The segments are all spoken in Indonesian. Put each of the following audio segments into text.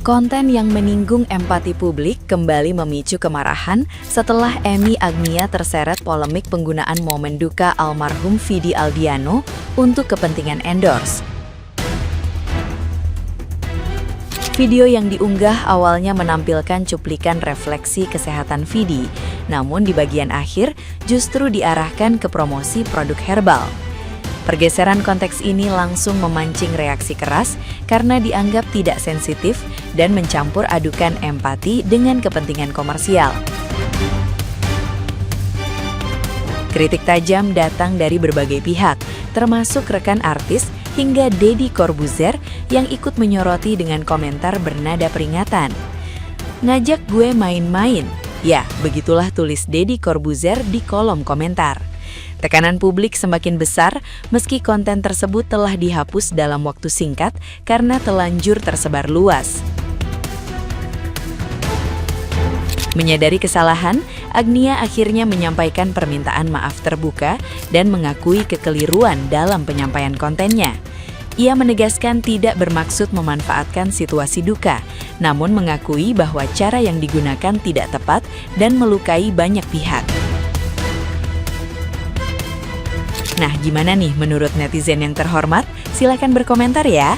Konten yang menyinggung empati publik kembali memicu kemarahan setelah Emi Agnia terseret polemik penggunaan momen duka almarhum Vidi Aldiano untuk kepentingan endorse. Video yang diunggah awalnya menampilkan cuplikan refleksi kesehatan Vidi, namun di bagian akhir justru diarahkan ke promosi produk herbal. Pergeseran konteks ini langsung memancing reaksi keras karena dianggap tidak sensitif dan mencampur adukan empati dengan kepentingan komersial. Kritik tajam datang dari berbagai pihak, termasuk rekan artis hingga Deddy Corbuzier yang ikut menyoroti dengan komentar bernada peringatan. "Ngajak gue main-main." Ya, begitulah tulis Deddy Corbuzier di kolom komentar. Tekanan publik semakin besar meski konten tersebut telah dihapus dalam waktu singkat karena telanjur tersebar luas. Menyadari kesalahan, Agnia akhirnya menyampaikan permintaan maaf terbuka dan mengakui kekeliruan dalam penyampaian kontennya. Ia menegaskan tidak bermaksud memanfaatkan situasi duka, namun mengakui bahwa cara yang digunakan tidak tepat dan melukai banyak pihak. Nah, gimana nih menurut netizen yang terhormat? Silakan berkomentar ya.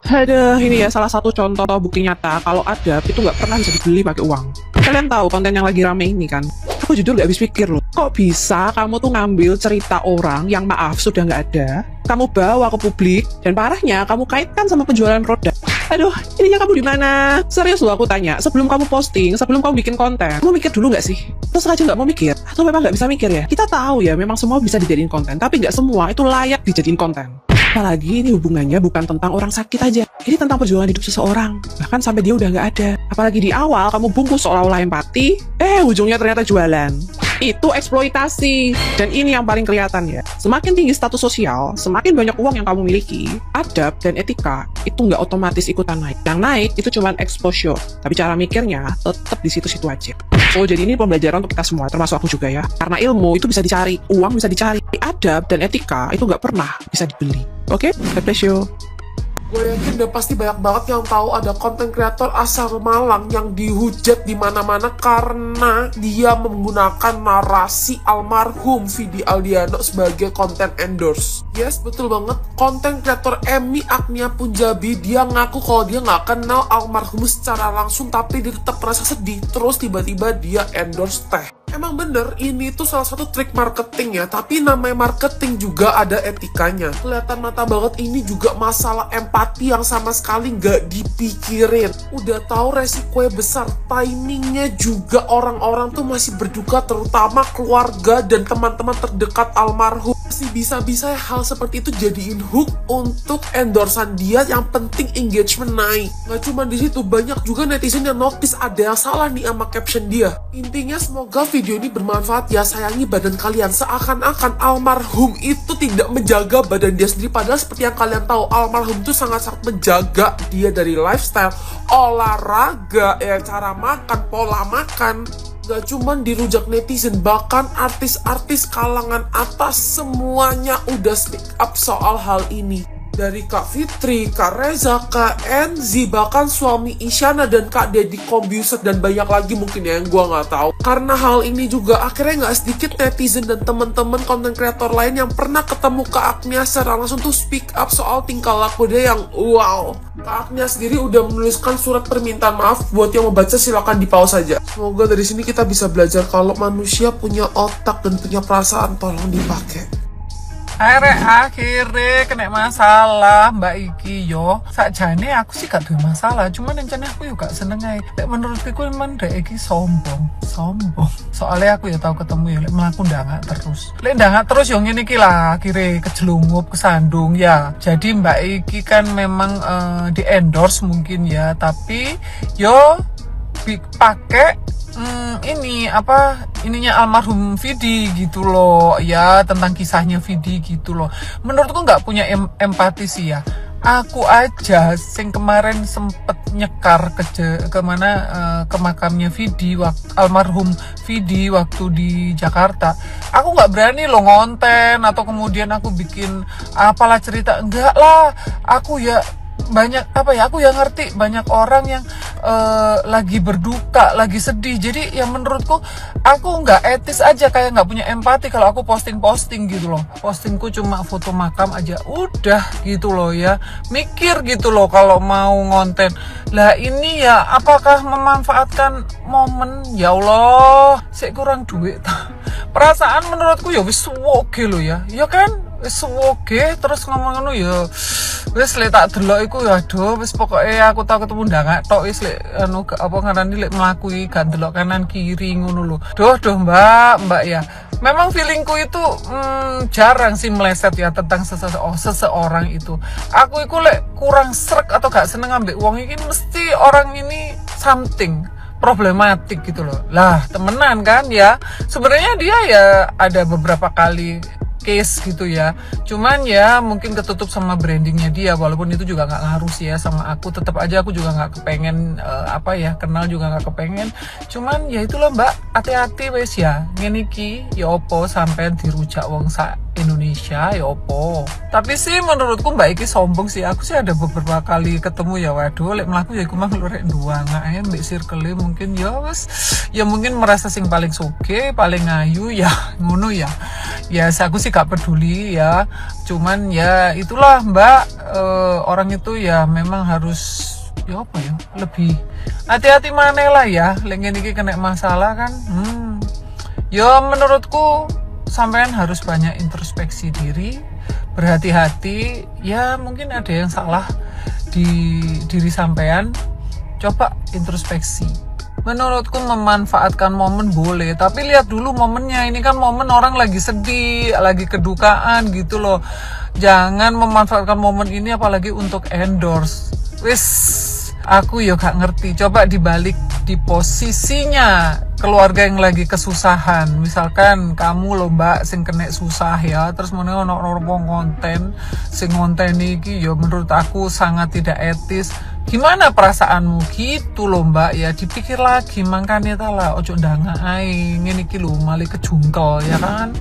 Aduh, ini ya salah satu contoh bukti nyata kalau adab itu nggak pernah bisa dibeli pakai uang. Kalian tahu konten yang lagi rame ini kan? Aku jujur nggak habis pikir loh. Kok bisa kamu tuh ngambil cerita orang yang maaf sudah nggak ada, kamu bawa ke publik, dan parahnya kamu kaitkan sama penjualan produk. Aduh, ininya kamu di mana? Serius loh aku tanya, sebelum kamu posting, sebelum kamu bikin konten, kamu mikir dulu nggak sih? Terus aja nggak mau mikir? Atau memang nggak bisa mikir ya? Kita tahu ya, memang semua bisa dijadiin konten, tapi nggak semua itu layak dijadiin konten. Apalagi ini hubungannya bukan tentang orang sakit aja. Ini tentang perjuangan hidup seseorang. Bahkan sampai dia udah nggak ada. Apalagi di awal kamu bungkus seolah-olah empati, ujungnya ternyata jualan. Itu eksploitasi. Dan ini yang paling kelihatan ya. Semakin tinggi status sosial, semakin banyak uang yang kamu miliki, adab dan etika itu nggak otomatis ikutan naik. Yang naik itu cuma exposure. Tapi cara mikirnya tetap di situ-situ aja. So, jadi ini pembelajaran untuk kita semua, termasuk aku juga ya. Karena ilmu itu bisa dicari, uang bisa dicari. Adab dan etika itu nggak pernah bisa dibeli. Oke? God bless you. Gue yakin udah pasti banyak banget yang tahu ada konten kreator asal Malang yang dihujat di mana-mana karena dia menggunakan narasi almarhum Vidi Aldiano sebagai konten endorse. Yes, betul banget. Konten kreator Emi Agnia Punjabi, dia ngaku kalau dia nggak kenal almarhum secara langsung, tapi dia tetap merasa sedih. Terus tiba-tiba dia endorse teh. Emang bener, ini tuh salah satu trik marketing ya, tapi namanya marketing juga ada etikanya. Kelihatan mata banget ini juga masalah empati yang sama sekali nggak dipikirin. Udah tahu resikonya besar, timingnya juga orang-orang tuh masih berduka, terutama keluarga dan teman-teman terdekat almarhum. Masih bisa-bisa hal seperti itu jadiin hook untuk endorsan dia, yang penting engagement naik. Nggak cuma di situ, banyak juga netizen yang notice ada yang salah nih sama caption dia. Intinya semoga video ini bermanfaat ya, sayangi badan kalian. Seakan-akan almarhum itu tidak menjaga badan dia sendiri, padahal seperti yang kalian tahu, almarhum itu sangat-sangat menjaga dia dari lifestyle, olahraga, cara makan, pola makan. Gak cuman dirujak netizen, bahkan artis-artis kalangan atas semuanya udah speak up soal hal ini. Dari Kak Fitri, Kak Reza, Kak Enzi, bahkan suami Isyana dan Kak Deddy Corbuzier, dan banyak lagi mungkin ya yang gue nggak tahu. Karena hal ini juga akhirnya nggak sedikit netizen dan teman-teman konten kreator lain yang pernah ketemu Kak Agnia secara langsung tuh speak up soal tingkah laku dia yang wow. Kak Agnia sendiri udah menuliskan surat permintaan maaf, buat yang mau baca silakan di pause saja. Semoga dari sini kita bisa belajar kalau manusia punya otak dan punya perasaan, tolong dipakai. Akhirnya kena masalah Mbak Iki yo. Sakjane aku sih gak duwe masalah, cuman rencana aku yo gak seneng ae. Lek menurutku ku men Dek Iki sombong. Soalnya aku ya tahu ketemu ya lek mlaku ndangak terus. Lek ndangak terus yo ngene iki lah, akhirnya kejelungup, kesandung ya. Jadi Mbak Iki kan memang di endorse mungkin ya, tapi yo pakai ininya almarhum Vidi gitu loh ya, tentang kisahnya Vidi gitu loh. Menurutku nggak punya empati sih ya. Aku aja sing kemarin sempet nyekar ke makamnya Vidi, almarhum Vidi waktu di Jakarta. Aku nggak berani loh ngonten atau kemudian aku bikin apalah cerita, enggak lah. Aku ya banyak apa ya, aku yang ngerti banyak orang yang lagi berduka, lagi sedih. Jadi yang menurutku aku nggak etis aja, kayak nggak punya empati kalau aku posting gitu loh. Postingku cuma foto makam aja udah gitu loh ya, mikir gitu loh kalau mau ngonten. Lah ini ya apakah memanfaatkan momen? Ya Allah, saya kurang duit. Perasaan menurutku ya wis oke lo ya kan, wis oke. Terus ngomong ya wis lek tak delok iku ya aduh wis pokoke aku tau ketemu ndangak tok wis lek anu apa ngarani lek mlaku iki gak delok kanan kiri ngono lho. Duh Mbak ya. Memang feelingku itu jarang sih meleset ya tentang seseorang itu. Aku iku lek kurang srek atau gak seneng ambek wong iki mesti orang ini something problematik gitu loh. Lah temenan kan ya. Sebenarnya dia ya ada beberapa kali case gitu ya, cuman ya mungkin ketutup sama brandingnya dia, walaupun itu juga nggak ngaruh sih ya sama aku. Tetap aja aku juga nggak kepengen kenal juga nggak kepengen. Cuman ya itulah Mbak, hati-hati wes ya, ngene iki ya opo sampean dirujak wong sak Indonesia ya opo. Tapi sih menurutku Mbak iki sombong sih. Aku sih ada beberapa kali ketemu ya, waduh lek mlaku ya iku mah lurek nduanga ae mbek circle mungkin ya wes ya mungkin merasa sing paling soge, paling ayu ya ngono ya. Ya aku sih gak peduli ya, cuman ya itulah Mbak, orang itu ya memang harus ya apa ya, lebih hati-hati maneh lah ya, lagi ini kena masalah kan. Ya menurutku sampean harus banyak introspeksi diri, berhati-hati. Ya mungkin ada yang salah di diri sampean, coba introspeksi. Menurutku memanfaatkan momen boleh, tapi lihat dulu momennya. Ini kan momen orang lagi sedih, lagi kedukaan gitu loh. Jangan memanfaatkan momen ini apalagi untuk endorse. Wis, aku ya gak ngerti. Coba dibalik di posisinya keluarga yang lagi kesusahan. Misalkan kamu loh Mbak sing kena susah ya, terus meneh ono konten sing ngonten iki ya menurut aku sangat tidak etis. Gimana perasaanmu gitu loh Mbak ya, dipikir lagi. Makanya lah ojo ndanga ae ngene iki lho malah kejungkel ya kan.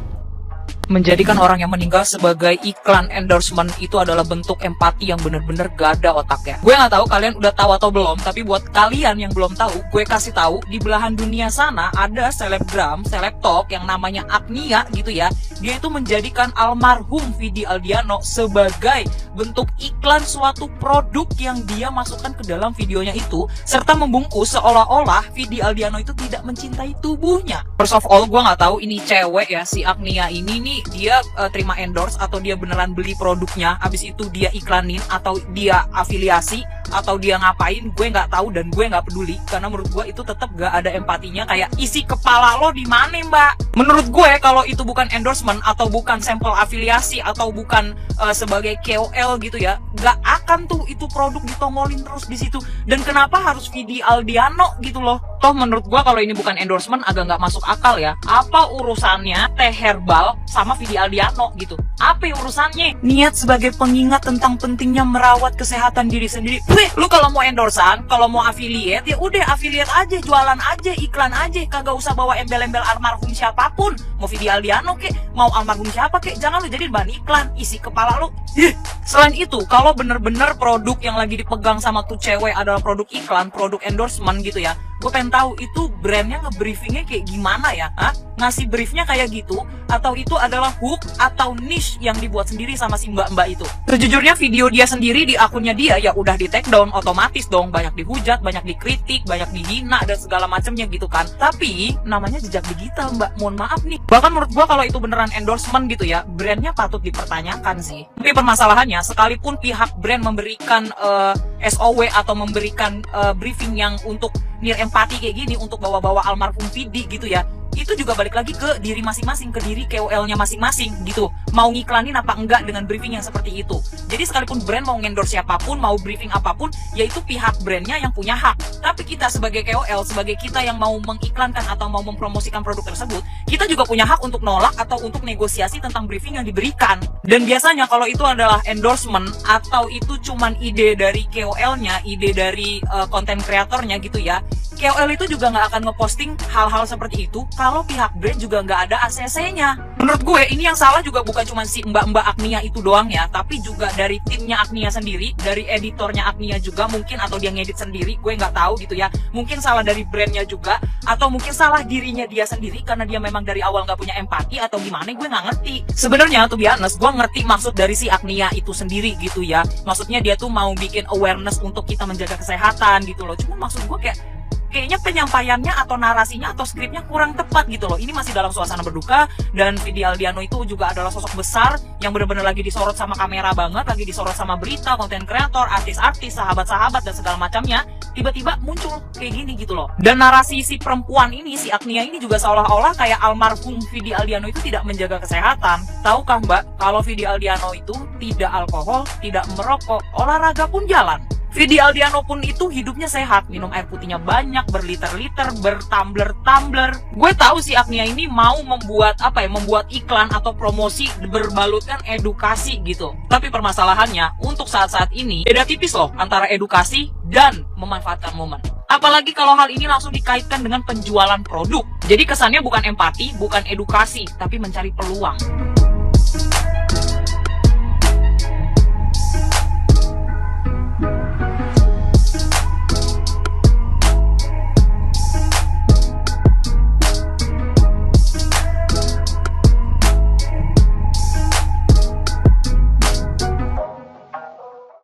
Menjadikan orang yang meninggal sebagai iklan endorsement itu adalah bentuk empati yang bener-bener gak ada otaknya. Gue gak tahu kalian udah tahu atau belum, tapi buat kalian yang belum tahu, gue kasih tahu di belahan dunia sana ada selebgram, selebtok yang namanya Agnia gitu ya. Dia itu menjadikan almarhum Vidi Aldiano sebagai bentuk iklan suatu produk yang dia masukkan ke dalam videonya itu, serta membungkus seolah-olah Vidi Aldiano itu tidak mencintai tubuhnya. First of all, gue gak tahu ini cewek ya, si Agnia ini nih dia terima endorse atau dia beneran beli produknya, abis itu dia iklanin atau dia afiliasi atau dia ngapain, gue nggak tahu dan gue nggak peduli, karena menurut gue itu tetap gak ada empatinya. Kayak isi kepala lo di mana Mbak? Menurut gue kalau itu bukan endorsement atau bukan sampel afiliasi atau bukan sebagai KOL gitu ya, nggak akan tuh itu produk ditongolin terus di situ. Dan kenapa harus Vidi Aldiano gitu loh? Toh menurut gue kalau ini bukan endorsement agak nggak masuk akal ya. Apa urusannya teh herbal sama Vidi Aldiano gitu? Apa urusannya? Niat sebagai pengingat tentang pentingnya merawat kesehatan diri sendiri. Weh, lu kalau mau endorsan, kalau mau affiliate ya udah affiliate aja, jualan aja, iklan aja, kagak usah bawa embel-embel almarhum siapapun. Mau Vidi Aldiano kek, mau almarhum siapa kek, jangan lu jadi bahan iklan, isi kepala lu. Selain itu, kalau bener-bener produk yang lagi dipegang sama tuh cewek adalah produk iklan, produk endorsement gitu ya, gue pengen tahu itu brandnya nge-briefingnya kayak gimana ya? Ngasih briefnya kayak gitu, atau itu adalah hook atau niche yang dibuat sendiri sama si mbak-mbak itu? Sejujurnya video dia sendiri di akunnya dia ya udah di take down otomatis dong, banyak dihujat, banyak dikritik, banyak dihina dan segala macamnya gitu kan. Tapi namanya jejak digital Mbak, mohon maaf nih. Bahkan menurut gua kalau itu beneran endorsement gitu ya, brandnya patut dipertanyakan sih. Tapi permasalahannya sekalipun pihak brand memberikan SOW atau memberikan briefing yang untuk near empati kayak gini untuk bawa-bawa almarhum Vidi gitu ya, itu juga balik lagi ke diri masing-masing, ke diri KOL-nya masing-masing gitu. Mau ngiklanin apa enggak dengan briefing yang seperti itu. Jadi sekalipun brand mau ngendorse siapapun, mau briefing apapun, yaitu pihak brandnya yang punya hak. Tapi kita sebagai KOL, sebagai kita yang mau mengiklankan atau mau mempromosikan produk tersebut, kita juga punya hak untuk nolak atau untuk negosiasi tentang briefing yang diberikan. Dan biasanya kalau itu adalah endorsement atau itu cuman ide dari KOL-nya, ide dari konten kreatornya gitu ya, KOL itu juga nggak akan ngeposting hal-hal seperti itu kalau pihak brand juga nggak ada ACC-nya. Menurut gue ini yang salah juga bukan bukan cuma si mbak-mbak Agnia itu doang ya, tapi juga dari timnya Agnia sendiri, dari editornya Agnia juga mungkin, atau dia ngedit sendiri, gue nggak tahu gitu ya. Mungkin salah dari brandnya juga, atau mungkin salah dirinya dia sendiri karena dia memang dari awal nggak punya empati atau gimana, gue nggak ngerti. Sebenarnya tuh honest, gue ngerti maksud dari si Agnia itu sendiri gitu ya. Maksudnya dia tuh mau bikin awareness untuk kita menjaga kesehatan gitu loh. Cuma maksud gue kayaknya penyampaiannya atau narasinya atau skripnya kurang tepat gitu loh. Ini masih dalam suasana berduka, dan Vidi Aldiano itu juga adalah sosok besar yang benar-benar lagi disorot sama kamera banget, lagi disorot sama berita, konten kreator, artis-artis, sahabat-sahabat dan segala macamnya. Tiba-tiba muncul kayak gini gitu loh. Dan narasi si perempuan ini, si Agnia ini juga seolah-olah kayak almarhum Vidi Aldiano itu tidak menjaga kesehatan. Tahukah Mbak, kalau Vidi Aldiano itu tidak alkohol, tidak merokok, olahraga pun jalan. Vidi Aldiano pun itu hidupnya sehat, minum air putihnya banyak, berliter-liter, bertumbler-tumbler. Gue tahu si Agnia ini mau membuat membuat iklan atau promosi berbalutkan edukasi gitu. Tapi permasalahannya untuk saat-saat ini beda tipis loh antara edukasi dan memanfaatkan momen. Apalagi kalau hal ini langsung dikaitkan dengan penjualan produk. Jadi kesannya bukan empati, bukan edukasi, tapi mencari peluang.